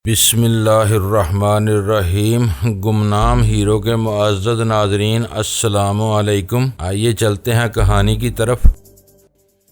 بسم اللہ الرحمن الرحیم۔ گمنام ہیرو کے معزز ناظرین، السلام علیکم۔ آئیے چلتے ہیں کہانی کی طرف۔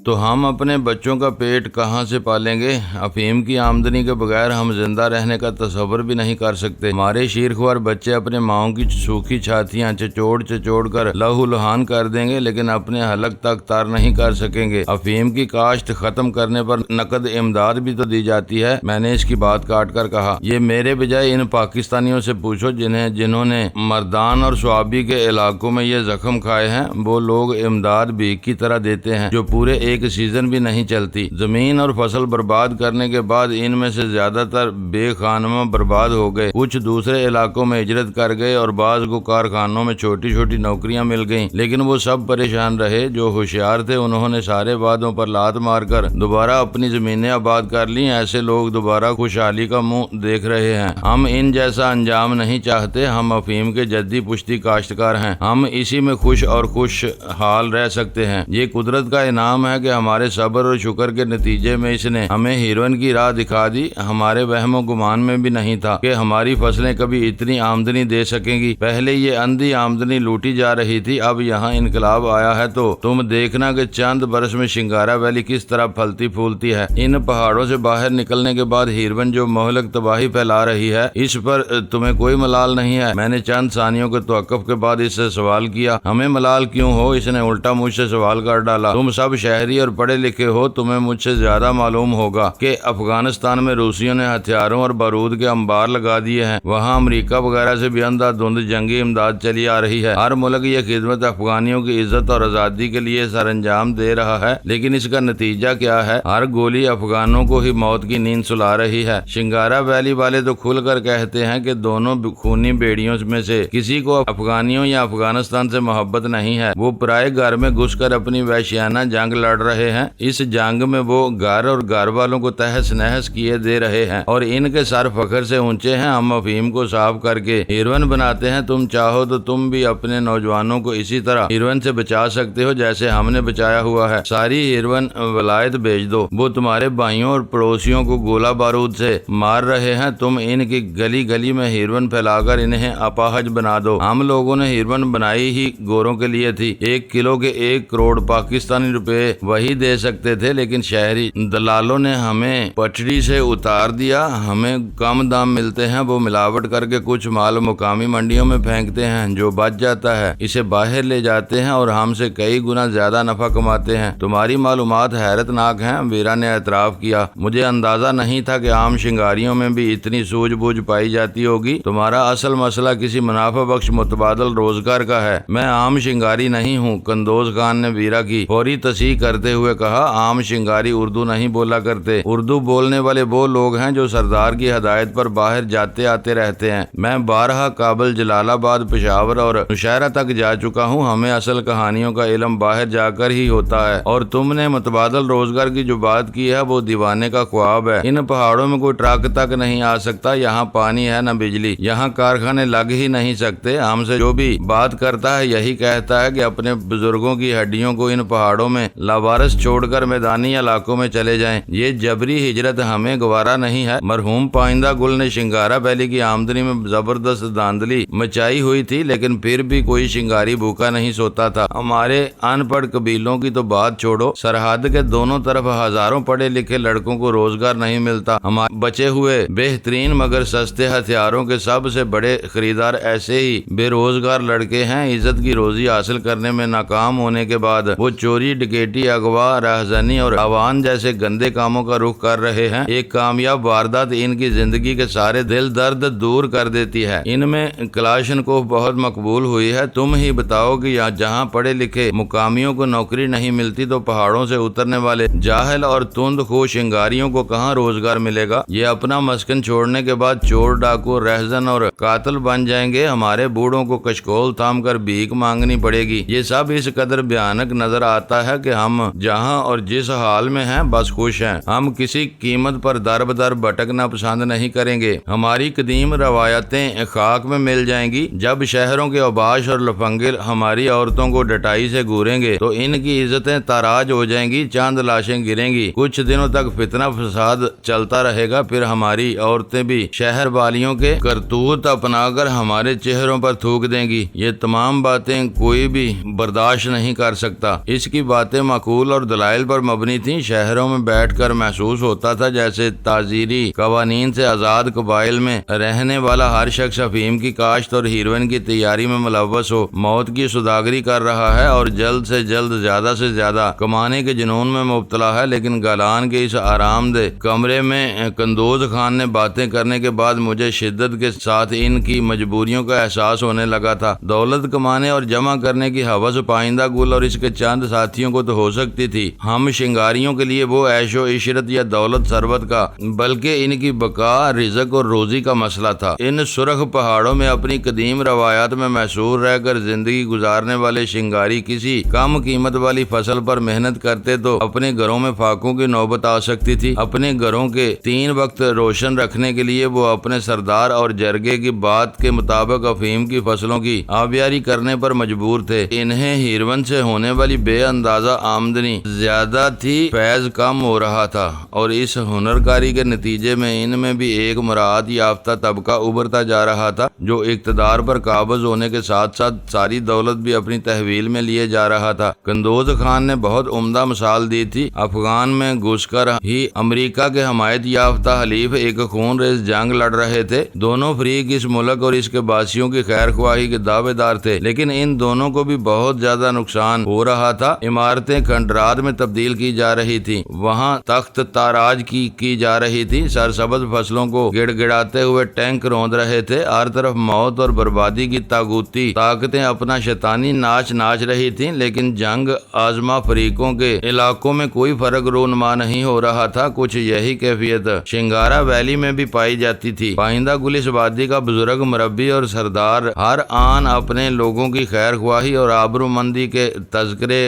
تو ہم اپنے بچوں کا پیٹ کہاں سے پالیں گے؟ افیم کی آمدنی کے بغیر ہم زندہ رہنے کا تصور بھی نہیں کر سکتے۔ ہمارے شیرخوار بچے اپنے ماؤں کی سوکھی چھاتیاں چچوڑ کر لہو لہان کر دیں گے، لیکن اپنے حلق تک تار نہیں کر سکیں گے۔ افیم کی کاشت ختم کرنے پر نقد امداد بھی تو دی جاتی ہے۔ میں نے اس کی بات کاٹ کر کہا، یہ میرے بجائے ان پاکستانیوں سے پوچھو جنہوں نے مردان اور سوابی کے علاقوں میں یہ زخم کھائے ہیں۔ وہ لوگ امداد بھیک کی طرح دیتے ہیں جو پورے ایک سیزن بھی نہیں چلتی۔ زمین اور فصل برباد کرنے کے بعد ان میں سے زیادہ تر بے خانمہ برباد ہو گئے۔ کچھ دوسرے علاقوں میں ہجرت کر گئے اور بعض کو کارخانوں میں چھوٹی چھوٹی نوکریاں مل گئیں، لیکن وہ سب پریشان رہے۔ جو ہوشیار تھے انہوں نے سارے وعدوں پر لات مار کر دوبارہ اپنی زمینیں آباد کر لیں۔ ایسے لوگ دوبارہ خوشحالی کا منہ دیکھ رہے ہیں۔ ہم ان جیسا انجام نہیں چاہتے۔ ہم افیم کے جدی پشتی کاشتکار ہیں۔ ہم اسی میں خوش اور خوشحال رہ سکتے ہیں۔ یہ قدرت کا انعام ہے کہ ہمارے صبر اور شکر کے نتیجے میں اس نے ہمیں ہیروئن کی راہ دکھا دی۔ ہمارے وہم و گمان میں بھی نہیں تھا کہ ہماری فصلیں کبھی اتنی آمدنی دے سکیں گی۔ پہلے یہ اندھی آمدنی لوٹی جا رہی تھی، اب یہاں انقلاب آیا ہے تو تم دیکھنا کہ چند برس میں شنگارا ویلی کس طرح پھلتی پھولتی ہے۔ ان پہاڑوں سے باہر نکلنے کے بعد ہیروئن جو مہلک تباہی پھیلا رہی ہے، اس پر تمہیں کوئی ملال نہیں ہے؟ میں نے چند ثانیوں کے توقف کے بعد اس سے سوال کیا۔ ہمیں ملال کیوں ہو؟ اس نے الٹا مجھ سے سوال کر ڈالا۔ تم سب شہری اور پڑھے لکھے ہو، تمہیں مجھ سے زیادہ معلوم ہوگا کہ افغانستان میں روسیوں نے ہتھیاروں اور بارود کے انبار لگا دیے ہیں۔ وہاں امریکہ وغیرہ سے بھی اندھا دھند جنگی امداد چلی آ رہی ہے۔ ہر ملک یہ خدمت افغانیوں کی عزت اور آزادی کے لیے سر انجام دے رہا ہے، لیکن اس کا نتیجہ کیا ہے؟ ہر گولی افغانوں کو ہی موت کی نیند سلا رہی ہے۔ شنگارا ویلی والے تو کھل کر کہتے ہیں کہ دونوں خونی بیڑیوں میں سے کسی کو افغانیوں یا افغانستان سے محبت نہیں ہے۔ وہ پرائے گھر میں گھس کر اپنی وحشیانہ جنگ لڑ رہے ہیں۔ اس جنگ میں وہ گھر اور گھر والوں کو تہس نہس کیے دے رہے ہیں اور ان کے سر فخر سے اونچے ہیں۔ ہم افیم کو صاف کر کے ہیروئن بناتے ہیں۔ تم چاہو تو تم بھی اپنے نوجوانوں کو اسی طرح ہیروئن سے بچا سکتے ہو جیسے ہم نے بچایا ہوا ہے۔ ساری ہیروئن ولایت بھیج دو۔ وہ تمہارے بھائیوں اور پڑوسیوں کو گولہ بارود سے مار رہے ہیں، تم ان کی گلی گلی میں ہیروئن پھیلا کر انہیں اپاہج بنا دو۔ ہم لوگوں نے ہیروئن بنائی ہی گوروں کے لیے تھی۔ 1 کلو کے 1 کروڑ پاکستانی روپے وہی دے سکتے تھے، لیکن شہری دلالوں نے ہمیں پٹری سے اتار دیا۔ ہمیں کم دام ملتے ہیں، وہ ملاوٹ کر کے کچھ مال مقامی منڈیوں میں پھینکتے ہیں۔ جو بچ جاتا ہے اسے باہر لے جاتے ہیں اور ہم سے کئی گنا زیادہ نفع کماتے ہیں۔ تمہاری معلومات حیرت ناک ہیں، ویرا نے اعتراف کیا۔ مجھے اندازہ نہیں تھا کہ عام شنگاریوں میں بھی اتنی سوجھ بوجھ پائی جاتی ہوگی۔ تمہارا اصل مسئلہ کسی منافع بخش متبادل روزگار کا ہے۔ میں عام شنگاری نہیں ہوں، کندوز خان نے ویرا کی فوری تصحیح کرتے ہوئے کہا۔ عام شنگاری اردو نہیں بولا کرتے۔ اردو بولنے والے وہ لوگ ہیں جو سردار کی ہدایت پر باہر جاتے آتے رہتے ہیں۔ میں بارہا کابل، جلال آباد، پشاور اور نوشہرہ تک جا چکا ہوں۔ ہمیں اصل کہانیوں کا علم باہر جا کر ہی ہوتا ہے، اور تم نے متبادل روزگار کی جو بات کی ہے وہ دیوانے کا خواب ہے۔ ان پہاڑوں میں کوئی ٹرک تک نہیں آ سکتا، یہاں پانی ہے نہ بجلی، یہاں کارخانے لگ ہی نہیں سکتے۔ ہم سے جو بھی بات کرتا ہے یہی کہتا ہے کہ اپنے بزرگوں کی ہڈیوں کو ان پہاڑوں میں لاوارث چھوڑ کر میدانی علاقوں میں چلے جائیں۔ یہ جبری ہجرت ہمیں گوارا نہیں ہے۔ مرحوم پائندہ گل نے شنگارا ویلی کی آمدنی میں زبردست دھاندلی مچائی ہوئی تھی، لیکن پھر بھی کوئی شنگاری بھوکا نہیں سوتا تھا۔ ہمارے ان پڑھ قبیلوں کی تو بات چھوڑو، سرحد کے دونوں طرف ہزاروں پڑھے لکھے لڑکوں کو روزگار نہیں ملتا۔ ہمارے بچے ہوئے بہترین مگر سستے ہتھیاروں کے سب سے بڑے خریدار ایسے ہی بے روزگار لڑکے ہیں۔ عزت کی روزی حاصل کرنے میں ناکام ہونے کے بعد وہ چوری، ڈکیٹی، اغوا، راہزنی اور عوان جیسے گندے کاموں کا رخ کر رہے ہیں۔ ایک کامیاب واردات ان کی زندگی کے سارے دل درد دور کر دیتی ہے۔ ان میں کلاشنکوف بہت مقبول ہوئی ہے۔ تم ہی بتاؤ کہ جہاں پڑھے لکھے مقامیوں کو نوکری نہیں ملتی تو پہاڑوں سے اترنے والے جاہل اور تند خو شنگاریوں کو کہاں روزگار ملے گا؟ یہ اپنا مسکن چھوڑنے کے بعد چور، ڈاکو، رہزن اور قاتل بن جائیں گے۔ ہمارے بوڑھوں کو کشکول تھام کر بھیک مانگنی پڑے گی۔ یہ سب اس قدر بھیانک نظر آتا ہے کہ ہم جہاں اور جس حال میں ہیں بس خوش ہیں۔ ہم کسی قیمت پر در بدر بھٹکنا پسند نہیں کریں گے۔ ہماری قدیم روایتیں خاک میں مل جائیں گی۔ جب شہروں کے اوباش اور لفنگل ہماری عورتوں کو ڈٹائی سے گوریں گے تو ان کی عزتیں تاراج ہو جائیں گی، چاند لاشیں گریں گی۔ کچھ دنوں تک فتنہ فساد چلتا رہے گا، پھر ہماری عورتیں بھی شہر والیوں کے کرتوت اپنا کر ہمارے چہروں پر تھوک دیں گی۔ یہ تمام باتیں کوئی بھی برداشت نہیں کر سکتا۔ اس کی باتیں معقول اور دلائل پر مبنی تھیں۔ شہروں میں بیٹھ کر محسوس ہوتا تھا جیسے تعزیری قوانین سے آزاد قبائل میں رہنے والا ہر شخص افیم کی کاشت اور ہیروئن کی تیاری میں ملوث ہو، موت کی سوداگری کر رہا ہے اور جلد سے جلد زیادہ سے زیادہ کمانے کے جنون میں مبتلا ہے۔ لیکن گالان کے اس آرام دہ کمرے میں قندوز خان نے باتیں کرنے کے بعد مجھے شدت کے ساتھ ان کی مجبوریوں کا احساس ہونے لگا تھا۔ دولت کمانے اور جمع کرنے کی ہوس پائندہ گل اور اس کے چند ساتھیوں کو تو ہو سکتی تھی، ہم شنگاریوں کے لیے وہ عیش و عشرت یا دولت ثروت کا بلکہ ان کی بقا، رزق اور روزی کا مسئلہ تھا۔ ان سرخ پہاڑوں میں اپنی قدیم روایات میں محصور رہ کر زندگی گزارنے والے شنگاری کسی کم قیمت والی فصل پر محنت کرتے تو اپنے گھروں میں فاقوں کی نوبت آ سکتی تھی۔ اپنے گھروں کے 3 وقت روشن رکھنے کے لیے وہ اپنے سردار اور جرگے کی بات کے مطابق افیم کی فصلوں کی آبیاری کرنے پر مجبور تھے۔ انہیں ہیروئن سے ہونے والی بے اندازہ آمدنی زیادہ تھی، فیض کم ہو رہا تھا، اور اس ہنرکاری کے نتیجے میں ان میں بھی ایک مراعات یافتہ طبقہ ابھرتا جا رہا تھا جو اقتدار پر قابض ہونے کے ساتھ ساتھ ساری دولت بھی اپنی تحویل میں لیے جا رہا تھا۔ قندوز خان نے بہت عمدہ مثال دی تھی۔ افغان میں گھس کر ہی امریکہ کے حمایت یافتہ حلیف ایک خون ریز جنگ لڑ رہے تھے۔ دونوں فریق اس ملک اور اس کے باسیوں کی خیر خواہی کے دعوے دار تھے، لیکن ان دونوں کو بھی بہت زیادہ نقصان ہو رہا تھا۔ عمارتیں کھنڈرات میں تبدیل کی جا رہی تھی، وہاں تخت تاراج کی جا رہی تھی، سرسبز فصلوں کو گڑ گڑاتے ہوئے ٹینک روند رہے تھے، ہر طرف موت اور بربادی کی طاغوتی طاقتیں اپنا شیطانی ناچ رہی تھیں، لیکن جنگ آزما فریقوں کے علاقوں میں کوئی فرق رونما نہیں ہو رہا تھا۔ کچھ یہی کیفیت شنگارا ویلی میں بھی پائی جاتی تھی۔ پائندہ گل اس وادی کا بزرگ مربی اور سردار ہر آن اپنے لوگوں کی خیر خواہی اور آبرو مندی کے تذکرے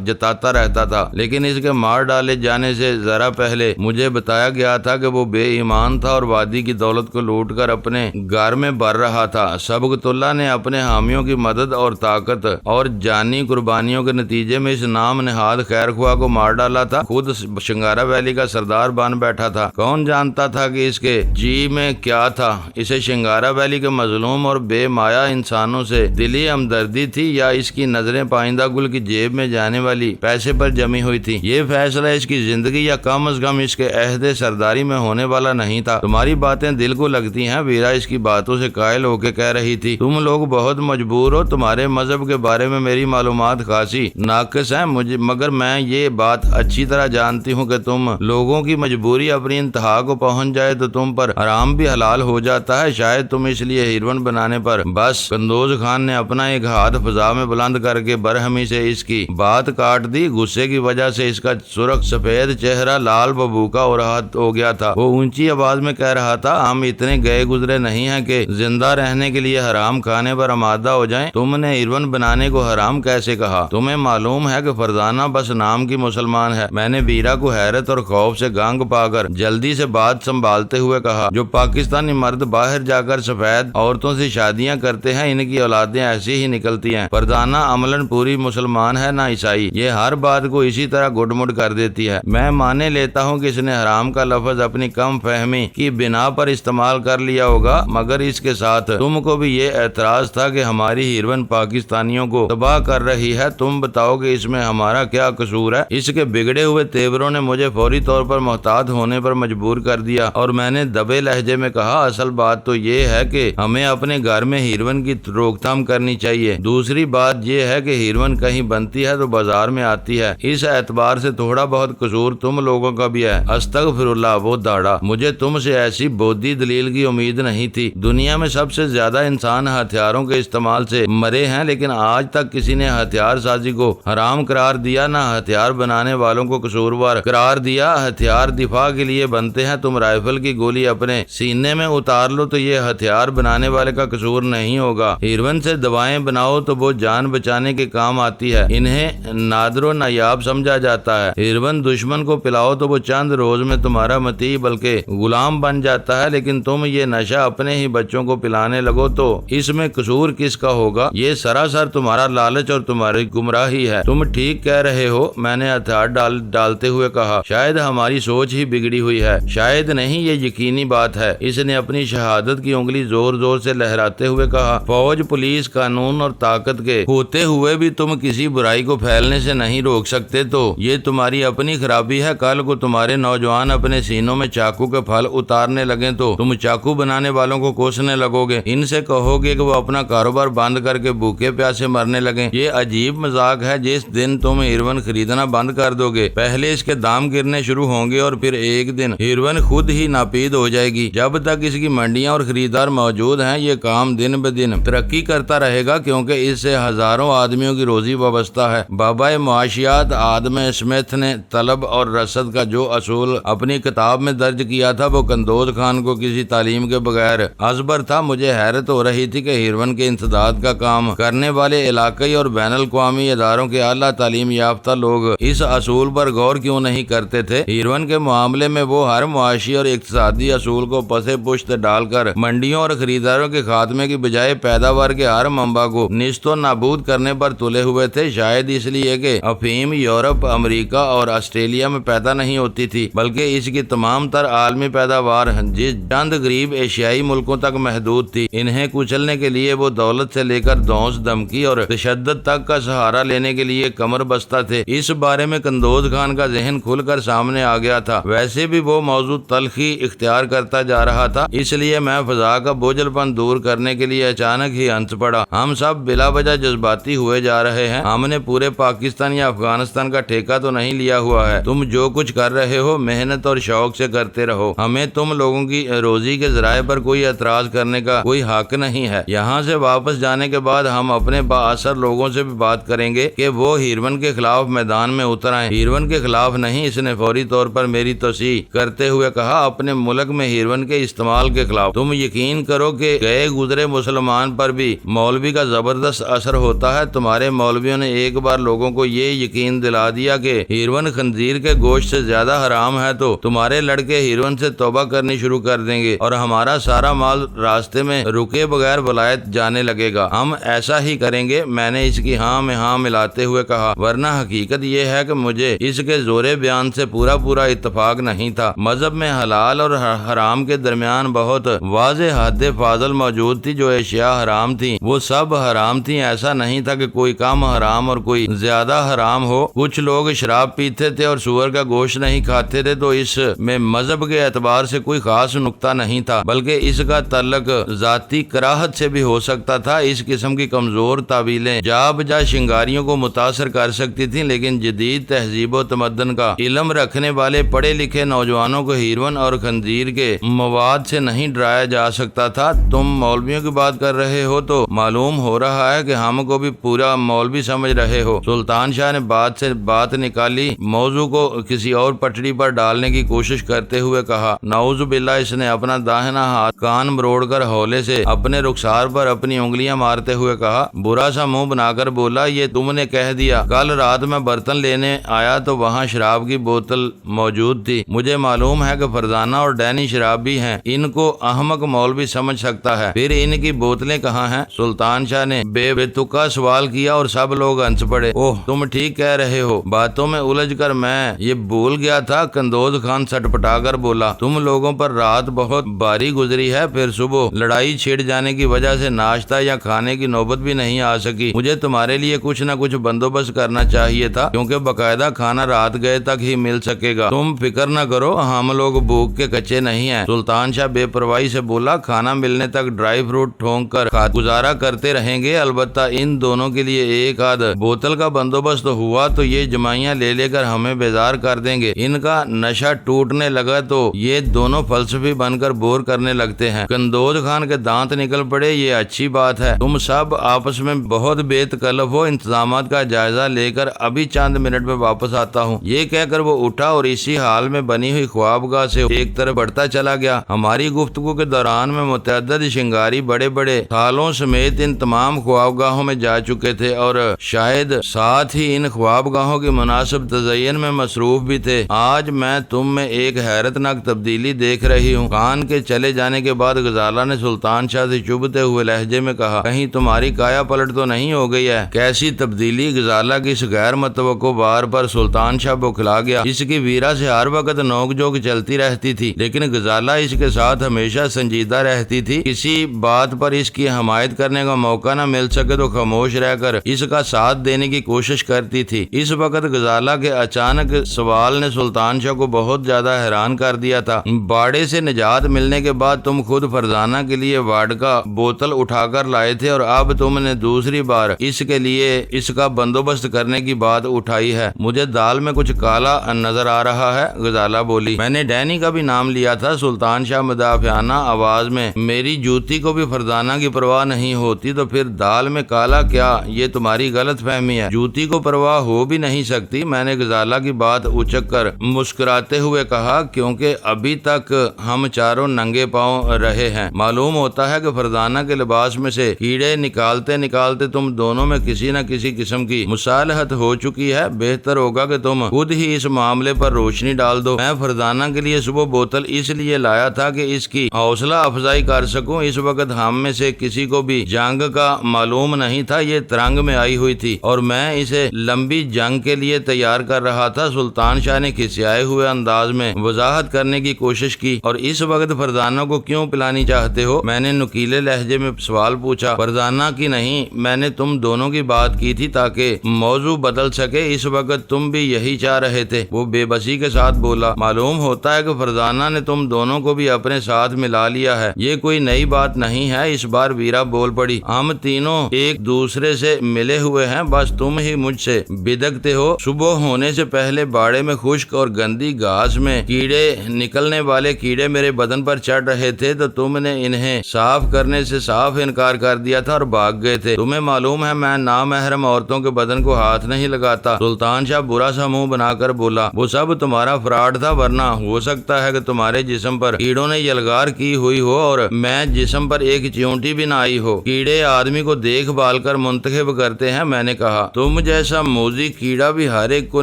جتاتا رہتا تھا، لیکن اس کے مار ڈالے جانے سے ذرا پہلے مجھے بتایا گیا تھا کہ وہ بے ایمان تھا اور وادی کی دولت کو لوٹ کر اپنے گھر میں بھر رہا تھا۔ سبقت اللہ نے اپنے حامیوں کی مدد اور طاقت اور جانی قربانیوں کے نتیجے میں اس نام نہاد خیر خواہ کو مار ڈالا تھا، خود شنگارا ویلی کا سردار بن بیٹھا تھا۔ کون جانتا تھا کہ اس کے جی میں کیا تھا؟ اسے شنگارا ویلی کے مظلوم اور بے مایا انسانوں سے دلی ہمدردی تھی یا اس کی نظریں پائندہ گل کی جیب میں جانے والی پیسے پر جمی ہوئی تھی؟ یہ فیصلہ اس کی زندگی یا کم از کم اس کے عہد سرداری میں ہونے والا نہیں تھا۔ تمہاری باتیں دل کو لگتی ہیں، ویرا اس کی باتوں سے قائل ہو کے کہہ رہی تھی۔ تم لوگ بہت مجبور ہو، تمہارے مذہب کے بارے میں میری معلومات خاصی ناقص ہیں، مگر میں یہ بات اچھی طرح جانتی ہوں کہ تم لوگوں کی مجبوری اپنی انتہا کو پہنچ جائے تو تم پر حرام بھی حلال ہو جاتا ہے۔ شاید تم اس لیے ہیروئن بنانے پر بس۔ قندوز خان نے اپنا ایک ہاتھ فضا میں بلند کر کے برہمی سے اس کی بات کاٹ دی۔ غصے کی وجہ سے اس کا سرخ سفید چہرہ لال ببوکا ہو گیا تھا۔ وہ اونچی آواز میں کہہ رہا تھا، ہم اتنے گئے گزرے نہیں ہیں کہ زندہ رہنے کے لیے حرام کھانے پر آمادہ ہو جائیں۔ تم نے ہیروئن بنانے کو حرام کیسے کہا؟ تمہیں معلوم ہے کہ فرزانہ بس نام کی مسلمان ہے؟ میں نے ویرا کو حیرت اور خوف سے گانگ پا کر جلدی سے بات سنبھالتے ہوئے کہا، جو پاکستانی مرد باہر جا کر سفید عورتوں سے شادیاں کرتے ہیں، ان کی اولادیں ایسی ہی نکلتی ہیں۔ فرزانہ عملاً پوری مسلمان ہے، نہ عیسائی۔ یہ ہر بات کو اسی طرح گڈ مڈ کر دیتی ہے۔ میں مانے لیتا ہوں کہ اس نے حرام کا لفظ اپنی کم فہمی کی بنا پر استعمال کر لیا ہوگا، مگر اس کے ساتھ تم کو بھی یہ اعتراض تھا کہ ہماری ہیروئن پاکستانیوں کو تباہ کر رہی ہے۔ تم بتاؤ کہ اس میں ہمارا کیا قصور ہے؟ اس کے بگڑے ہوئے تیوروں نے مجھے فوری طور پر محتاط ہونے پر مجبور کر دیا اور میں نے دبے لہجے میں کہا، اصل بات تو یہ ہے کہ ہمیں اپنے گھر میں ہیروئن کی روک تھام کرنی چاہیے۔ دوسری بات یہ ہے کہ ہیروئن کہیں بنتی ہے تو بازار میں آتی ہے، اس اعتبار سے تھوڑا بہت قصور تم لوگوں کا بھی ہے۔ استغفر اللہ، وہ داڑا، مجھے تم سے ایسی بودھی دلیل کی امید نہیں تھی۔ دنیا میں سب سے زیادہ انسان ہتھیاروں کے استعمال سے مرے ہیں، لیکن آج تک کسی نے ہتھیار سازی کو حرام قرار دیا نہ ہتھیار بنانے والوں کو قصوروار قرار دیا۔ ہتھیار دفاع کے لیے بنتے ہیں، تم رائفل کی گولی اپنے سینے میں اتار لو تو یہ ہتھیار بنانے والے کا قصور نہیں ہوگا۔ ہیروئن سے دوائیں بناؤ تو وہ جان بچانے کے کام آتی ہے۔ انہیں بہادر و نایاب سمجھا جاتا ہے۔ ہیروین دشمن کو پلاؤ تو وہ چند روز میں تمہارا مطیع بلکہ غلام بن جاتا ہے، لیکن تم یہ نشہ اپنے ہی بچوں کو پلانے لگو تو اس میں قصور کس کا ہوگا؟ یہ سراسر تمہارا لالچ اور تمہاری گمراہی ہے۔ تم ٹھیک کہہ رہے ہو، میں نے ہتھیار ڈالتے ہوئے کہا۔ شاید ہماری سوچ ہی بگڑی ہوئی ہے۔ شاید نہیں، یہ یقینی بات ہے۔ اس نے اپنی شہادت کی انگلی زور زور سے لہراتے ہوئے کہا۔ فوج، پولیس، قانون اور طاقت کے ہوتے ہوئے بھی تم کسی برائی کو پھیلنے سے نہیں روک سکتے تو یہ تمہاری اپنی خرابی ہے۔ کل کو تمہارے نوجوان اپنے سینوں میں چاقو کے پھل اتارنے لگیں تو تم چاقو بنانے والوں کو کوسنے لگو گے، ان سے کہو گے کہ وہ اپنا کاروبار بند کر کے بھوکے پیاسے مرنے لگیں۔ یہ عجیب مذاق ہے۔ جس دن تم ہیروین خریدنا بند کر دو گے، پہلے اس کے دام گرنے شروع ہوں گے اور پھر ایک دن ہیروین خود ہی ناپید ہو جائے گی۔ جب تک اس کی منڈیاں اور خریدار موجود ہیں، یہ کام دن بدن ترقی کرتا رہے گا، کیونکہ اس سے ہزاروں آدمیوں کی روزی وابستہ ہے۔ بابا معاشیات آدم اسمتھ نے طلب اور رسد کا جو اصول اپنی کتاب میں درج کیا تھا، وہ قندوز خان کو کسی تعلیم کے بغیر ازبر تھا۔ مجھے حیرت ہو رہی تھی کہ ہیروین کے انسداد کا کام کرنے والے علاقائی اور بین الاقوامی اداروں کے اعلیٰ تعلیم یافتہ لوگ اس اصول پر غور کیوں نہیں کرتے تھے۔ ہیروین کے معاملے میں وہ ہر معاشی اور اقتصادی اصول کو پس پشت ڈال کر منڈیوں اور خریداروں کے خاتمے کی بجائے پیداوار کے ہر منبع کو نیست و نابود کرنے پر تلے ہوئے تھے۔ شاید اس لیے کہ افہیم یورپ، امریکہ اور آسٹریلیا میں پیدا نہیں ہوتی تھی، بلکہ اس کی تمام تر عالمی پیداوار جس چند غریب ایشیائی ملکوں تک محدود تھی۔ انہیں کچلنے کے لیے وہ دولت سے لے کر دھونس دھمکی اور تشدد تک کا سہارا لینے کے لیے کمر بستہ تھے۔ اس بارے میں قندوز خان کا ذہن کھل کر سامنے آ گیا تھا۔ ویسے بھی وہ موضوع تلخی اختیار کرتا جا رہا تھا، اس لیے میں فضا کا بوجھل پن دور کرنے کے لیے اچانک ہی ہنس پڑا۔ ہم سب بلا وجہ جذباتی ہوئے جا رہے ہیں۔ ہم نے پورے پاکستان یا افغانستان کا ٹھیکہ تو نہیں لیا ہوا ہے۔ تم جو کچھ کر رہے ہو محنت اور شوق سے کرتے رہو۔ ہمیں تم لوگوں کی روزی کے ذرائع پر کوئی اعتراض کرنے کا کوئی حق نہیں ہے۔ یہاں سے واپس جانے کے بعد ہم اپنے با اثر لوگوں سے بھی بات کریں گے کہ وہ ہیروین کے خلاف میدان میں اتر آئیں۔ ہیروین کے خلاف نہیں، اس نے فوری طور پر میری توثیق کرتے ہوئے کہا، اپنے ملک میں ہیروین کے استعمال کے خلاف۔ تم یقین کرو کہ گئے گزرے مسلمان پر بھی مولوی کا زبردست اثر ہوتا ہے۔ تمہارے مولویوں نے ایک بار لوگوں کو یہ یقین دلا دیا کہ ہیروین خنزیر کے گوشت سے زیادہ حرام ہے تو تمہارے لڑکے ہیروین سے توبہ کرنی شروع کر دیں گے اور ہمارا سارا مال راستے میں رکے بغیر ولایت جانے لگے گا۔ ہم ایسا ہی کریں گے، میں نے اس کی ہاں میں ہاں ملاتے ہوئے کہا، ورنہ حقیقت یہ ہے کہ مجھے اس کے زورے بیان سے پورا اتفاق نہیں تھا۔ مذہب میں حلال اور حرام کے درمیان بہت واضح حد فاضل موجود تھی۔ جو اشیاء حرام تھیں وہ سب حرام تھیں، ایسا نہیں تھا کہ کوئی کم حرام اور کوئی زیادہ حرام ہو۔ کچھ لوگ شراب پیتے تھے اور سور کا گوشت نہیں کھاتے تھے، تو اس میں مذہب کے اعتبار سے کوئی خاص نقطہ نہیں تھا، بلکہ اس کا تعلق ذاتی کراہت سے بھی ہو سکتا تھا۔ اس قسم کی کمزور تعویلیں جا بجا شنگاریوں کو متاثر کر سکتی تھیں، لیکن جدید تہذیب و تمدن کا علم رکھنے والے پڑھے لکھے نوجوانوں کو ہیروین اور خنزیر کے مواد سے نہیں ڈرایا جا سکتا تھا۔ تم مولویوں کی بات کر رہے ہو تو معلوم ہو رہا ہے کہ ہم کو بھی پورا مولوی سمجھ رہے ہو۔ سلطان شاہ نے بات سے بات نکالی، موضوع کو کسی اور پٹڑی پر ڈالنے کی کوشش کرتے ہوئے کہا۔ نعوذ باللہ، اس نے اپنا داہنا ہاتھ کان مروڑ کر ہولے سے اپنے رخسار پر اپنی انگلیاں مارتے ہوئے کہا، برا سا منہ بنا کر بولا، یہ تم نے کہہ دیا۔ کل رات میں برتن لینے آیا تو وہاں شراب کی بوتل موجود تھی۔ مجھے معلوم ہے کہ فرزانہ اور ڈینی شراب بھی ہیں، ان کو احمق مولوی سمجھ سکتا ہے، پھر ان کی بوتلیں کہاں ہیں؟ سلطان شاہ نے بے تکا سوال کیا اور سب لوگ ہنس پڑے۔ اوہ، تم ٹھیک کہہ رہے ہو، باتوں میں الجھ کر میں یہ بھول گیا تھا۔ قندوز خان سٹپٹا کر بولا، تم لوگوں پر رات بہت باری گزری ہے، پھر صبح لڑائی چھڑ جانے کی وجہ سے ناشتہ یا کھانے کی نوبت بھی نہیں آ سکی۔ مجھے تمہارے لیے کچھ نہ کچھ بندوبست کرنا چاہیے تھا، کیونکہ باقاعدہ کھانا رات گئے تک ہی مل سکے گا۔ تم فکر نہ کرو، ہم لوگ بھوک کے کچے نہیں ہیں۔ سلطان شاہ بے پرواہی سے بولا، کھانا ملنے تک ڈرائی فروٹ ٹھونک کر گزارا کرتے رہیں گے، البتہ ان دونوں کے لیے ایک آدھ بوتل کا بندوبست ہوا تو یہ جمائیاں لے کر ہمیں بیزار کر دیں گے۔ ان کا نشہ ٹوٹنے لگا تو یہ دونوں فلسفی بن کر بور کرنے لگتے ہیں۔ قندوز خان کے دانت نکل پڑے، یہ اچھی بات ہے، تم سب آپس میں بہت بے تکلف ہو، انتظامات کا جائزہ لے کر ابھی چند منٹ میں واپس آتا ہوں۔ یہ کہہ کر وہ اٹھا اور اسی حال میں بنی ہوئی خوابگاہ سے ایک طرف بڑھتا چلا گیا۔ ہماری گفتگو کے دوران میں متعدد شنگاری بڑے بڑے تھالوں سمیت ان تمام خوابگاہوں میں جا چکے تھے اور شاید ساتھ ہی ان خواب گاہوں کی مناسب تزئین میں مصروف بھی تھے۔ آج میں تم میں ایک حیرت ناک تبدیلی دیکھ رہی ہوں۔ خان کے چلے جانے کے بعد غزالہ نے سلطان شاہ سے چبھتے ہوئے لہجے میں کہا، کہیں تمہاری کایا پلٹ تو نہیں ہو گئی ہے؟ کیسی تبدیلی؟ غزالہ کی اس غیر متوقع بار پر سلطان شاہ بوکھلا گیا۔ اس کی ویرا سے ہر وقت نوک جھوک چلتی رہتی تھی، لیکن غزالہ اس کے ساتھ ہمیشہ سنجیدہ رہتی تھی۔ کسی بات پر اس کی حمایت کرنے کا موقع نہ مل سکے تو خاموش رہ کر اس کا ساتھ دینے کی کوشش کرتی تھی۔ اس وقت غزالہ کے اچانک سوال نے سلطان شاہ کو بہت زیادہ حیران کر دیا تھا۔ باڑے سے نجات ملنے کے بعد تم خود فرزانہ کے لیے واڈکا بوتل اٹھا کر لائے تھے، اور اب تم نے دوسری بار اس کے لیے اس کا بندوبست کرنے کی بات اٹھائی ہے۔ مجھے دال میں کچھ کالا نظر آ رہا ہے، غزالہ بولی۔ میں نے ڈینی کا بھی نام لیا تھا، سلطان شاہ مدافعانہ آواز میں۔ میری جوتی کو بھی فرزانہ کی پرواہ نہیں ہوتی، تو پھر دال میں کالا کیا؟ یہ تمہاری غلط فہمی ہے۔ جوتی کو پرواہ ہو بھی نہیں سکتی، میں نے غزالہ کی بات اچک کر مسکراتے ہوئے کہا، کیونکہ ابھی تک ہم چاروں ننگے پاؤں رہے ہیں۔ معلوم ہوتا ہے کہ فرزانہ کے لباس میں سے کیڑے نکالتے نکالتے تم دونوں میں کسی نہ کسی قسم کی مصالحت ہو چکی ہے۔ بہتر ہوگا کہ تم خود ہی اس معاملے پر روشنی ڈال دو۔ میں فرزانہ کے لیے صبح بوتل اس لیے لایا تھا کہ اس کی حوصلہ افزائی کر سکوں۔ اس وقت ہم میں سے کسی کو بھی جنگ کا معلوم نہیں تھا، یہ ترنگ میں آئی ہوئی تھی اور میں اسے لمبی جنگ کے لیے تیار کر رہا تھا۔ سلطان شاہ نے کھسیائے ہوئے انداز میں وضاحت کرنے کی کوشش کی۔ اور اس وقت فرزانہ کو کیوں پلانی چاہتے ہو؟ میں نے نکیلے لہجے میں سوال پوچھا۔ فرزانہ کی نہیں، میں نے تم دونوں کی بات کی تھی تاکہ موضوع بدل سکے۔ اس وقت تم بھی یہی چاہ رہے تھے، وہ بے بسی کے ساتھ بولا۔ معلوم ہوتا ہے کہ فرزانہ نے تم دونوں کو بھی اپنے ساتھ ملا لیا ہے۔ یہ کوئی نئی بات نہیں ہے، اس بار ویرا بول پڑی۔ ہم تینوں ایک دوسرے سے ملے ہوئے ہیں، بس تم ہی مجھ سے بدکتے ہو۔ صبح ہونے سے پہلے باڑے میں خشک اور گندی گھاس میں کیڑے نکلنے والے کیڑے میرے بدن پر چڑھ رہے تھے، تو تم نے انہیں صاف کرنے سے صاف انکار کر دیا تھا اور بھاگ گئے تھے۔ تمہیں معلوم ہے میں نامحرم عورتوں کے بدن کو ہاتھ نہیں لگاتا۔ سلطان شاہ برا سا منہ بنا کر بولا، وہ سب تمہارا فراڈ تھا، ورنہ ہو سکتا ہے کہ تمہارے جسم پر کیڑوں نے یلغار کی ہوئی ہو اور میں جسم پر ایک چیونٹی بھی نہ آئی ہو۔ کیڑے آدمی کو دیکھ بھال کر منتخب کرتے ہیں، میں نے کہا۔ تم جیسا موذی کیڑا بھی ہر ایک کو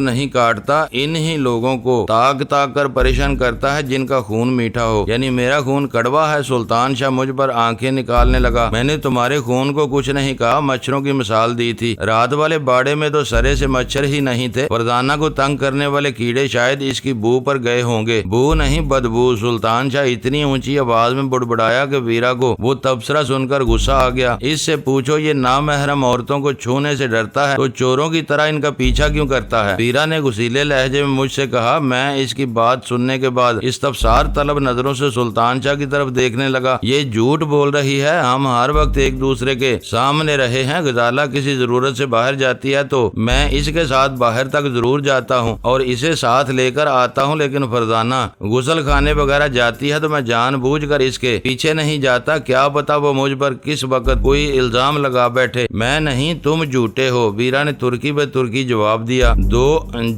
نہیں کاٹتا، انہی لوگوں کو تاک تاک کر پریشان کرتا ہے جن کا خون میٹھا ہو۔ یعنی میرا خون کڑوا ہے؟ سلطان شاہ مجھ پر آنکھیں نکالنے لگا۔ میں نے تمہارے خون کو کچھ نہیں کہا، مچھروں کی مثال دی تھی۔ رات والے باڑے میں تو سرے سے مچھر ہی نہیں تھے۔ فرزانہ کو تنگ کرنے والے کیڑے شاید اس کی بو پر گئے ہوں گے۔ بو نہیں، بدبو۔ سلطان شاہ اتنی اونچی آواز میں بڑبڑایا کہ ویرا کو وہ تبصرہ سن کر غصہ آ گیا۔ اس سے پوچھو، یہ نامحرم عورتوں کو چھونے سے ڈرتا ہے تو چوروں کی طرح ان کا پیچھا کیوں کرتا ہے؟ ویرا نے غصیلے لہجے میں مجھ سے کہا۔ میں اس کی بات سننے کے بعد استفسار طلب نظروں سے سلطان شاہ کی طرف دیکھنے لگا۔ یہ جھوٹ بول رہی ہے، ہم ہر وقت ایک دوسرے کے سامنے رہے ہیں۔ غزالہ کسی ضرورت سے باہر جاتی ہے تو میں اس کے ساتھ باہر تک ضرور جاتا ہوں اور اسے ساتھ لے کر آتا ہوں، لیکن فرزانہ غسل خانے وغیرہ جاتی ہے تو میں جان بوجھ کر اس کے پیچھے نہیں جاتا۔ کیا پتا وہ مجھ پر کس وقت کوئی الزام لگا بیٹھے۔ میں نہیں، تم جھوٹے ہو، ویرا نے ترکی بے ترکی جواب دیا۔ دو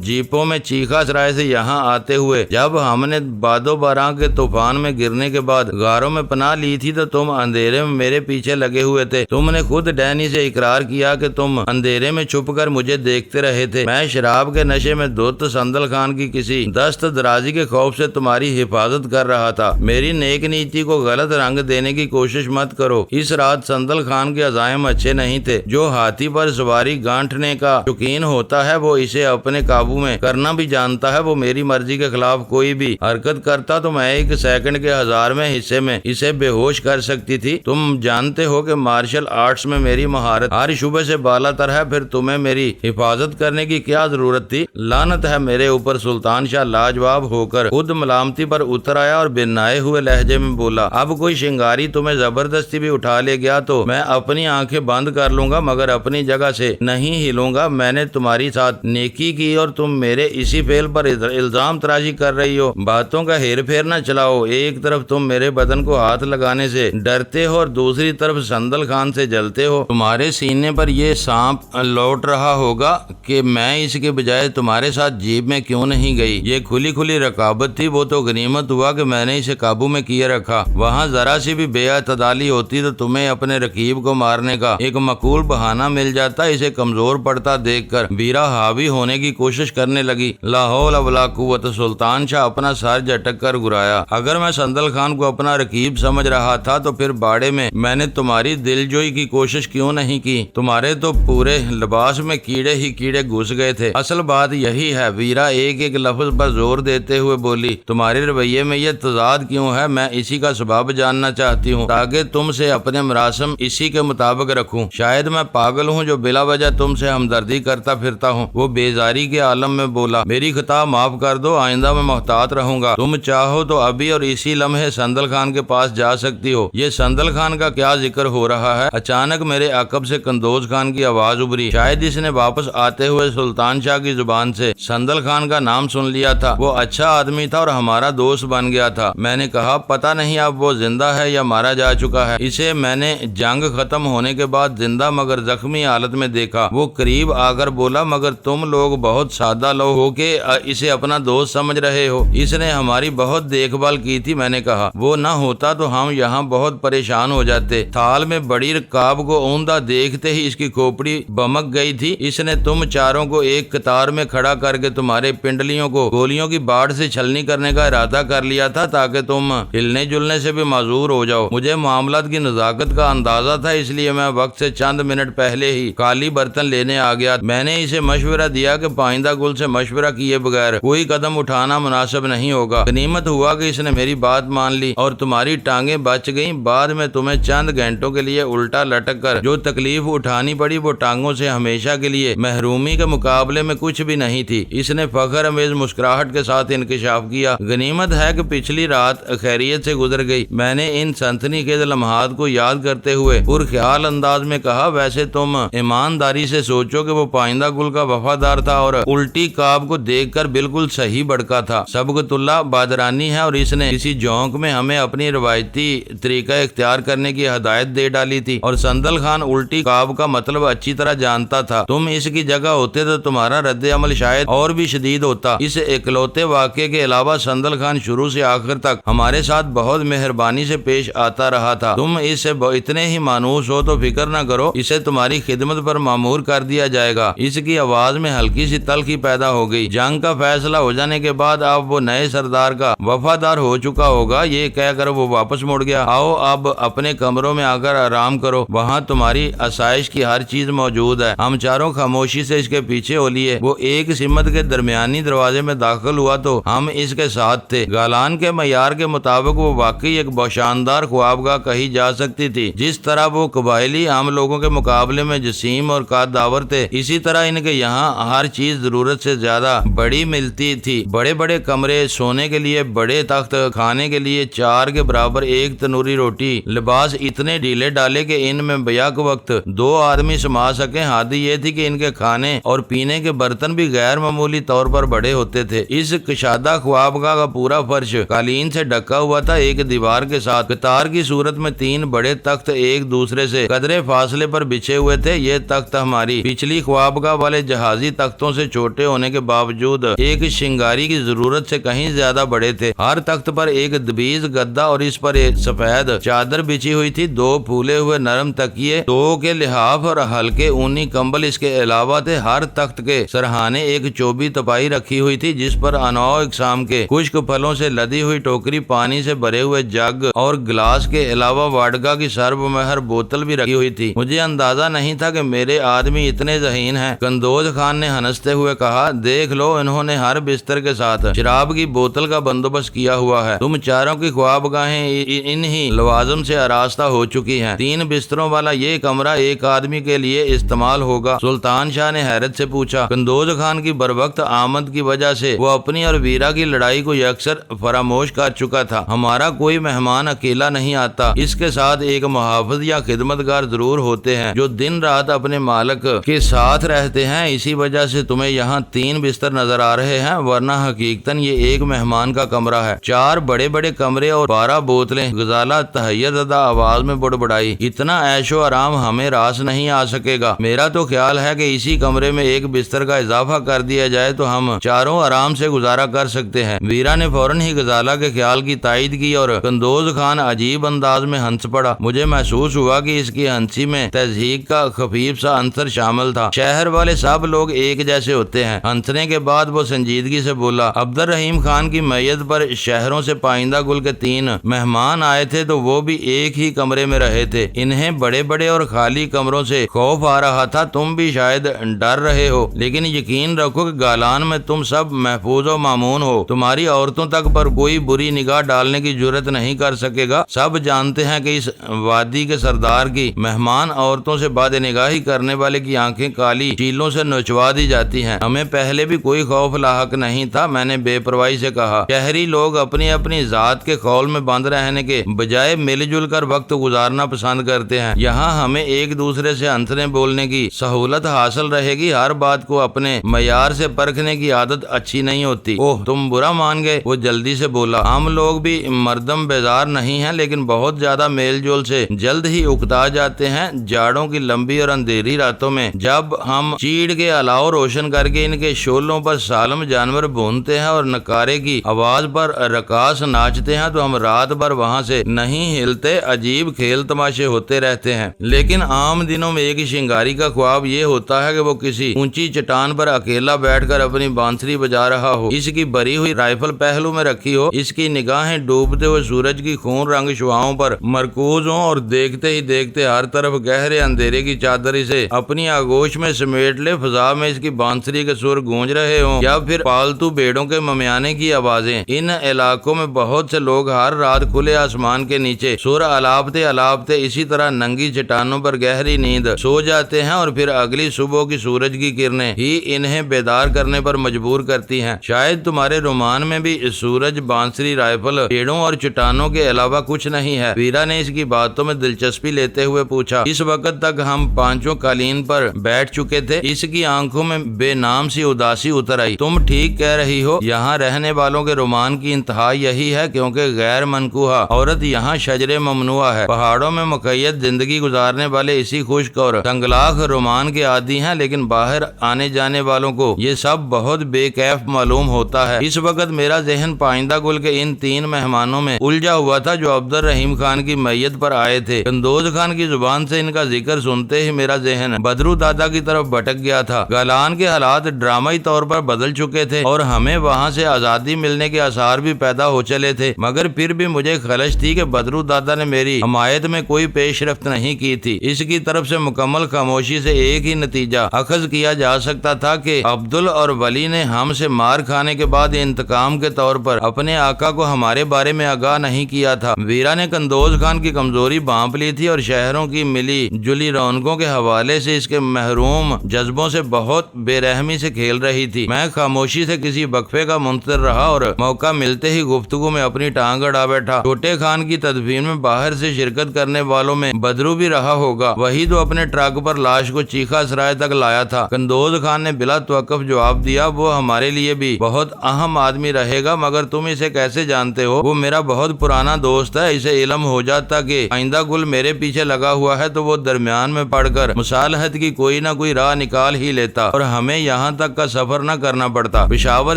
جیپوں میں چیخا سرائے سے یہاں آتے ہوئے جب ہم نے بادو باران کے طوفان میں گرنے کے بعد غاروں میں پناہ لی تھی تو تم اندھیرے میں میرے پیچھے لگے ہوئے تھے۔ تم نے خود ڈینی سے اقرار کیا کہ تم اندھیرے میں چھپ کر مجھے دیکھتے رہے تھے۔ میں شراب کے نشے میں دھت سندل خان کی کسی دست درازی کے خوف سے تمہاری حفاظت کر رہا تھا۔ میری نیک نیتی کو غلط رنگ دینے کی کوشش مت کرو۔ اس رات سندل خان کے عزائم اچھے نہیں تھے۔ جو ہاتھی پر سواری گانٹھنے کا شوقین ہوتا ہے وہ اسے اپنے قابو میں کرنا بھی جانتا ہے۔ وہ میری مرضی کے خلاف کوئی بھی حرکت کرتا تو میں ایک سیکنڈ کے 1000ویں حصے میں اسے بے ہوش کر سکتی تھی۔ تم جانتے ہو کہ مارشل آرٹس میں میری مہارت ہر شعبے سے بالا تر ہے، پھر تمہیں میری حفاظت کرنے کی کیا ضرورت تھی؟ لعنت ہے میرے اوپر۔ سلطان شاہ لاجواب ہو کر خود ملامتی پر اتر آیا اور بنائے ہوئے لہجے میں بولا، اب کوئی شنگاری تمہیں زبردستی بھی اٹھا لے گیا تو میں اپنی آنکھیں بند کر لوں گا، مگر اپنی جگہ سے نہیں ہلوں گا۔ میں نے تمہاری ساتھ نیکی کی اور تم میرے اسی فعل پر الزام تراشی کر رہی ہو۔ باتوں کا ہیر پھیر نہ چلاؤ۔ ایک طرف تم میرے بدن کو ہاتھ لگانے سے ڈرتے ہو اور دوسری طرف سندل خان سے جلتے ہو۔ تمہارے سینے پر یہ سانپ لوٹ رہا ہوگا کہ میں اس کے بجائے تمہارے ساتھ جیب میں کیوں نہیں گئی۔ یہ کھلی کھلی رقابت تھی، وہ تو غنیمت ہوا کہ میں نے اسے قابو میں کیے رکھا۔ وہاں ذرا سی بھی بے اعتدالی ہوتی تو تمہیں اپنے رقیب کو مارنے کا ایک معقول بہانہ مل جاتا، اسے کمزور پڑتا کرتا دیکھ کر ویرا حاوی ہونے کی کوشش کرنے لگی۔ لا حول ولا قوت۔ سلطان شاہ اپنا سر جھٹک کر گرایا۔ اگر میں سندل خان کو اپنا رقیب سمجھ رہا تھا تو پھر باڑے میں نے تمہاری دل جوئی کی کوشش کیوں نہیں کی؟ تمہارے تو پورے لباس میں کیڑے ہی کیڑے گھس گئے تھے۔ اصل بات یہی ہے۔ ویرا ایک ایک لفظ پر زور دیتے ہوئے بولی۔ تمہارے رویے میں یہ تضاد کیوں ہے؟ میں اسی کا سبب جاننا چاہتی ہوں تاکہ تم سے اپنے مراسم اسی کے مطابق رکھوں۔ شاید میں پاگل ہوں جو بلا وجہ تم سے ہمدردی کرتا پھرتا ہوں۔ وہ بیزاری کے عالم میں بولا۔ میری خطا معاف کر دو، آئندہ میں محتاط رہوں گا۔ تم چاہو تو ابھی اور اسی لمحے سندل خان کے پاس جا سکتی ہو۔ یہ سندل خان کا کیا ذکر ہو رہا ہے؟ اچانک میرے عقب سے قندوز خان کی آواز ابھری۔ شاید اس نے واپس آتے ہوئے سلطان شاہ کی زبان سے سندل خان کا نام سن لیا تھا۔ وہ اچھا آدمی تھا اور ہمارا دوست بن گیا تھا۔ میں نے کہا پتہ نہیں اب وہ زندہ ہے یا مارا جا چکا ہے۔ اسے میں نے جنگ ختم ہونے کے بعد زندہ مگر زخمی حالت میں دیکھا۔ وہ قریب آ کر بولا مگر تم لوگ بہت سادہ لوگ ہو کہ اسے اپنا دوست سمجھ رہے ہو۔ اس نے ہماری بہت دیکھ بھال کی تھی۔ میں نے کہا وہ نہ ہوتا تو ہم یہاں بہت پریشان ہو جاتے۔ تھال میں بڑی رکاب کو اوندا دیکھتے ہی اس کی کھوپڑی بمک گئی تھی۔ اس نے تم چاروں کو ایک قطار میں کھڑا کر کے تمہارے پنڈلیوں کو گولیوں کی باڑ سے چھلنی کرنے کا ارادہ کر لیا تھا تاکہ تم ہلنے جلنے سے بھی معذور ہو جاؤ۔ مجھے معاملات کی نزاکت کا اندازہ تھا، اس لیے میں وقت سے چند منٹ پہلے ہی خالی برتن لینے آ گیا۔ میں نے اسے مشورہ دیا کہ پائندہ گل سے مشورہ کیے بغیر کوئی قدم اٹھانا مناسب نہیں ہوگا۔ غنیمت ہوا کہ اس نے میری بات مان لی اور تمہاری ٹانگیں بچ گئیں۔ بعد میں تمہیں چند گھنٹوں کے لیے الٹا لٹک کر جو تکلیف اٹھانی پڑی وہ ٹانگوں سے ہمیشہ کے لیے محرومی کے مقابلے میں کچھ بھی نہیں تھی۔ اس نے فخر امیز مسکراہٹ کے ساتھ انکشاف کیا۔ غنیمت ہے کہ پچھلی رات خیریت سے گزر گئی۔ میں نے ان سنسنی خیز لمحات کو یاد کرتے ہوئے پرخیال انداز میں کہا ویسے تم ایمانداری سے سوچو کہ وہ پائندہ گل کا وفادار تھا اور الٹی کاب کو دیکھ کر بالکل صحیح بڑکا تھا۔ سبقت اللہ بادرانی ہے اور اس نے کسی جونک میں ہمیں اپنی روایتی طریقہ اختیار کرنے کی ہدایت دے ڈالی تھی اور سندل خان الٹی کاب کا مطلب اچھی طرح جانتا تھا۔ تم اس کی جگہ ہوتے تو تمہارا رد عمل شاید اور بھی شدید ہوتا۔ اس اکلوتے واقعے کے علاوہ سندل خان شروع سے آخر تک ہمارے ساتھ بہت مہربانی سے پیش آتا رہا تھا۔ تم اس سے اتنے ہی مانوس ہو تو فکر نہ کرو، اسے تمہاری خدمت پر مامور کر دیا جائے گا۔ اس کی آواز میں ہلکی سی تلخی پیدا ہو گئی۔ جنگ کا فیصلہ ہو جانے کے بعد اب وہ نئے سردار کا وفادار ہو چکا ہوگا، یہ کہہ کر وہ واپس مڑ گیا۔ آؤ اب اپنے کمروں میں آ کر آرام کرو، وہاں تمہاری آسائش کی ہر چیز موجود ہے۔ ہم چاروں خاموشی سے اس کے پیچھے ہو لیے۔ وہ ایک سمت کے درمیانی دروازے میں داخل ہوا تو ہم اس کے ساتھ تھے۔ گالان کے معیار کے مطابق وہ واقعی ایک شاندار خوابگاہ کہی جا سکتی تھی۔ جس طرح وہ قبائلی عام لوگوں کے مقابلے میں جسیم اور قدآور تھے، اسی طرح ان کے یہاں ہر چیز ضرورت سے زیادہ بڑی ملتی تھی۔ بڑے بڑے کمرے، سونے کے لیے بڑے تخت، کھانے کے لیے 4 کے برابر ایک تنوری روٹی، لباس اتنے ڈھیلے ڈالے کہ ان میں بیک وقت 2 آدمی سما سکیں۔ حادی یہ تھی کہ ان کے کھانے اور پینے کے برتن بھی غیر معمولی طور پر بڑے ہوتے تھے۔ اس کشادہ خوابگاہ کا پورا فرش قالین سے ڈھکا ہوا تھا، ایک دیوار کے ساتھ قطار کی صورت میں 3 بڑے تخت ایک دوسرے سے قدرے فاصلے پر بچھے ہوئے تھے۔ یہ تخت ہماری پچھلی خوابگاہ والے جہازی تختوں سے چھوٹے ہونے کے باوجود ایک شنگاری کی ضرورت سے کہیں زیادہ بڑے تھے۔ ہر تخت پر ایک دبیز گدا اور اس پر ایک سفید چادر بچھی ہوئی تھی۔ 2 پھولے ہوئے نرم تکیے، 2 کے لحاف اور ہلکے اونی کمبل اس کے علاوہ تھے۔ ہر تخت کے سرہانے ایک چوبی تپائی رکھی ہوئی تھی جس پر انواع اقسام کے خشک پھلوں سے لدی ہوئی ٹوکری، پانی سے بھرے ہوئے جگ اور گلاس کے علاوہ واڈکا کی سرب مہر بوتل بھی رکھی ہوئی تھی۔ مجھے اندازہ نہیں تھا کہ میرے آدمی اتنے ذہین ہیں۔ قندوز خان نے ہنستے ہوئے کہا دیکھ لو، انہوں نے ہر بستر کے ساتھ شراب کی بوتل کا بندوبست کیا ہوا ہے۔ تم چاروں کی خوابگاہیں انہی لوازم سے آراستہ ہو چکی ہیں۔ 3 بستروں والا یہ کمرہ ایک آدمی کے لیے استعمال ہوگا؟ سلطان شاہ نے حیرت سے پوچھا۔ قندوز خان کی بروقت آمد کی وجہ سے وہ اپنی اور ویرا کی لڑائی کو یکسر فراموش کر چکا تھا۔ ہمارا کوئی مہمان اکیلا نہیں آتا، اس کے ساتھ ایک محافظ یا خدمتگار ضرور ہوتے ہیں جو دن رات اپنے مالک کے ساتھ رہتے ہیں۔ اسی وجہ سے تمہیں یہاں 3 بستر نظر آ رہے ہیں، ورنہ حقیقتاً یہ ایک مہمان کا کمرہ ہے۔ 4 بڑے بڑے کمرے اور 12 بوتلیں، غزالہ تہیہ زدہ آواز میں بڑبڑائی۔ اتنا عیش و آرام ہمیں راس نہیں آ سکے گا۔ میرا تو خیال ہے کہ اسی کمرے میں ایک بستر کا اضافہ کر دیا جائے تو ہم چاروں آرام سے گزارا کر سکتے ہیں۔ ویرا نے فوراً ہی غزالہ کے خیال کی تائید کی اور قندوز خان عجیب انداز میں ہنس پڑا۔ مجھے محسوس ہوا کہ اس کی ہنسی میں تضحیک کا خفیف سا عنصر شامل تھا۔ تھا، شہر والے سب لوگ ایک جیسے ہوتے ہیں۔ ہنسنے کے بعد وہ سنجیدگی سے بولا، عبد الرحیم خان کی میت پر شہروں سے پائندہ گل کے 3 مہمان آئے تھے تو وہ بھی ایک ہی کمرے میں رہے تھے۔ انہیں بڑے بڑے اور خالی کمروں سے خوف آ رہا تھا، تم بھی شاید ڈر رہے ہو، لیکن یقین رکھو کہ گالان میں تم سب محفوظ و مامون ہو، تمہاری عورتوں تک پر کوئی بری نگاہ ڈالنے کی جرت نہیں کر سکے گا۔ سب جانتے ہیں کہ اس وادی کے سردار کی مہمان عورتوں سے بد نگاہی کرنے والے کی آنکھیں کالی چیلوں سے نچوا دی جاتی ہیں۔ ہمیں پہلے بھی کوئی خوف لاحق نہیں تھا، میں نے بے پرواہی سے کہا۔ شہری لوگ اپنی اپنی ذات کے خول میں بند رہنے کے بجائے مل جل کر وقت گزارنا پسند کرتے ہیں۔ یہاں ہمیں ایک دوسرے سے ہنسنے بولنے کی سہولت حاصل رہے گی، ہر بات کو اپنے معیار سے پرکھنے کی عادت اچھی نہیں ہوتی۔ اوہ تم برا مان گئے، وہ جلدی سے بولا۔ ہم لوگ بھی مردم بیزار نہیں ہیں، لیکن بہت زیادہ میل جول سے جلد ہی اکتا جاتے ہیں۔ جاڑوں کی لمبی اور اندھیری راتوں میں جب ہم چیڑ کے الاؤ روشن کر کے ان کے شولوں پر سالم جانور بھونتے ہیں اور نکارے کی آواز پر رقاص ناچتے ہیں تو ہم رات بھر وہاں سے نہیں ہلتے، عجیب کھیل تماشے ہوتے رہتے ہیں۔ لیکن عام دنوں میں ایک شنگاری کا خواب یہ ہوتا ہے کہ وہ کسی اونچی چٹان پر اکیلا بیٹھ کر اپنی بانسری بجا رہا ہو، اس کی بری ہوئی رائفل پہلو میں رکھی ہو، اس کی نگاہیں ڈوبتے ہوئے سورج کی خون رنگ شعاؤں پر مرکوز ہوں اور دیکھتے ہی دیکھتے ہر طرف گہرے اندھیرے کی چادر اسے اپنی آغوش میں سمیٹ لے، فضا میں اس کی بانسری کے سر گونج رہے ہوں یا پھر پالتو بھیڑوں کے ممیانے کی آوازیں۔ ان علاقوں میں بہت سے لوگ ہر رات کھلے آسمان کے نیچے سر الاپتے الاپتے اسی طرح ننگی چٹانوں پر گہری نیند سو جاتے ہیں اور پھر اگلی صبح کی سورج کی کرنیں ہی انہیں بیدار کرنے پر مجبور کرتی ہیں۔ شاید تمہارے رومان میں بھی سورج، بانسری، رائفل، پیڑوں اور چٹانوں کے علاوہ کچھ نہیں ہے؟ ویرا نے اس کی باتوں میں دلچسپی لیتے ہوئے پوچھا۔ اس وقت تک ہم پانچوں قالین پر بیٹھ چکے تھے، اس کی آنکھوں میں بے نام سی اداسی اتر آئی۔ تم ٹھیک کہہ رہی ہو، یہاں رہنے والوں کے رومان کی انتہا یہی ہے، کیونکہ غیر منکوحہ عورت یہاں شجر ممنوع ہے۔ پہاڑوں میں مقید زندگی گزارنے والے اسی خشک اور تنگلاخ رومان کے عادی ہیں، لیکن باہر آنے جانے والوں کو یہ سب بہت بے کیف معلوم ہوتا ہے۔ اس وقت میرا ذہن پائندہ گل کے ان 3 مہمانوں میں الجھا ہوا تھا جو عبد الرحیم خان کی میت پر آئے تھے۔ قندوز خان کی زبان سے ان کا ذکر سنتے ہی میرا ذہن بدرو دادا کی طرف بھٹک گیا تھا۔ گالان کے حالات ڈرامائی طور پر بدل چکے تھے اور ہمیں وہاں سے آزادی ملنے کے آثار بھی پیدا ہو چلے تھے، مگر پھر بھی مجھے خلش تھی کہ بدرو دادا نے میری حمایت میں کوئی پیش رفت نہیں کی تھی۔ اس کی طرف سے مکمل خاموشی سے ایک ہی نتیجہ اخذ کیا جا سکتا تھا کہ عبدل اور ولی نے ہم سے مار کھانے کے بعد انتقام کے طور پر اپنے آقا کو ہمارے بارے میں آگاہ نہیں کیا تھا۔ ویرا نے قندوز خان کی کمزوری بھانپ لی تھی اور شہروں کی ملی جلی رونقوں کے حوالے سے اس کے محروم جذبوں سے بہت بے رحمی سے کھیل رہی تھی۔ میں خاموشی سے کسی وقفے کا منتظر رہا اور موقع ملتے ہی گفتگو میں اپنی ٹانگ اڑا بیٹھا۔ چھوٹے خان کی تدفین میں باہر سے شرکت کرنے والوں میں بدرو بھی رہا ہوگا، وہی تو اپنے ٹرک پر لاش کو چیخا سرائے تک لایا تھا۔ قندوز خان نے بلا توقف جواب دیا، وہ ہمارے لیے بھی بہت اہم آدمی رہے گا، مگر تم اسے کیسے جانتے ہو؟ وہ میرا بہت پرانا دوست ہے، اسے علم ہو جاتا کہ آئندہ گل میرے پیچھے لگا ہوا ہے تو وہ درمیان میں پڑ کر مصالحت کی کوئی نہ کوئی راہ نکال ہی لیتا اور ہمیں یہاں تک کا سفر نہ کرنا پڑتا۔ پشاور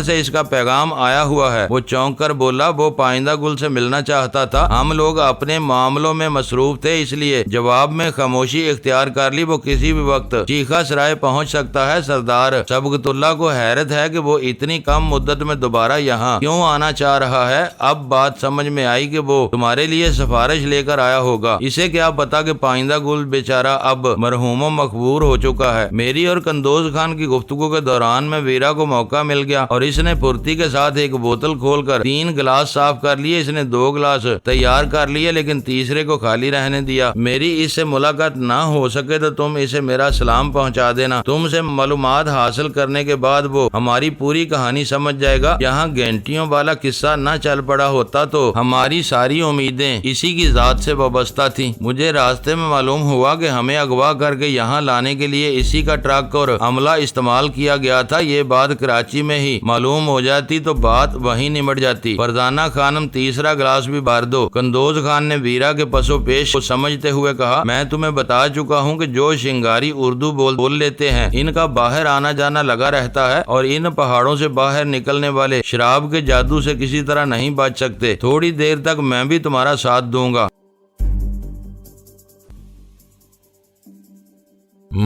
سے اس کا پیغام آیا ہوا ہے۔ وہ چونک کر بولا، وہ پائندہ گل سے ملنا چاہتا تھا، ہم لوگ اپنے معاملوں میں مصروف تھے، اس لیے جواب میں خاموشی اختیار کر لی۔ وہ کسی بھی وقت چیخا سرائے پہنچ سکتا ہے۔ سردار سبقت اللہ کو حیرت ہے کہ وہ اتنی کم مدت میں دوبارہ یہاں کیوں آنا چاہ رہا ہے۔ اب بات سمجھ میں آئی کہ وہ تمہارے لیے سفارش لے کر آیا ہوگا۔ اسے کیا پتا کہ پائندہ گل بیچارہ اب مرحوم و مقبور ہو چکا ہے۔ میری اور قندوز خان کی گفتگو کے دوران میں ویرا کو موقع مل گیا اور اس نے پھرتی کے ساتھ ایک بوتل کھول کر 3 گلاس صاف کر لیے۔ اس نے 2 گلاس تیار کر لیے لیکن تیسرے کو خالی رہنے دیا۔ میری اس سے ملاقات نہ ہو سکے تو تم اسے میرا سلام پہنچا دینا۔ تم سے معلومات حاصل کرنے کے بعد وہ ہماری پوری کہانی سمجھ جائے گا۔ یہاں گھنٹیوں والا قصہ نہ چل پڑا ہوتا تو ہماری ساری امیدیں اسی کی ذات سے وابستہ تھیں۔ مجھے راستے میں معلوم ہوا کہ ہمیں اغوا کر کے یہاں لانے کے لیے اسی کا ٹرک اور عملہ استعمال کیا گیا تھا۔ یہ بات کراچی میں ہی معلوم ہو جاتی تو بات وہیں نمٹ جاتی۔ فرزانہ خانم تیسرا گلاس بھی بھر دو۔ قندوز خان نے ویرا کے پس و پیش کو سمجھتے ہوئے کہا، میں تمہیں بتا چکا ہوں کہ جو شنگاری اردو بول لیتے ہیں ان کا باہر آنا جانا لگا رہتا ہے اور ان پہاڑوں سے باہر نکلنے والے شراب کے جادو سے کسی طرح نہیں بچ سکتے۔ تھوڑی دیر تک میں بھی تمہارا ساتھ دوں گا۔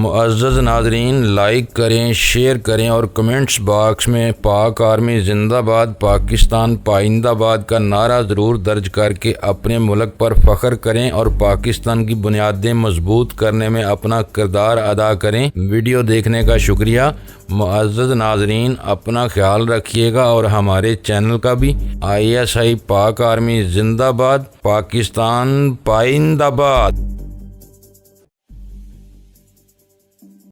معزز ناظرین، لائک کریں، شیئر کریں اور کمنٹس باکس میں پاک آرمی زندہ باد، پاکستان پائندہ باد کا نعرہ ضرور درج کر کے اپنے ملک پر فخر کریں اور پاکستان کی بنیادیں مضبوط کرنے میں اپنا کردار ادا کریں۔ ویڈیو دیکھنے کا شکریہ۔ معزز ناظرین، اپنا خیال رکھیے گا اور ہمارے چینل کا بھی۔ ISI پاک آرمی زندہ باد، پاکستان پائندہ باد۔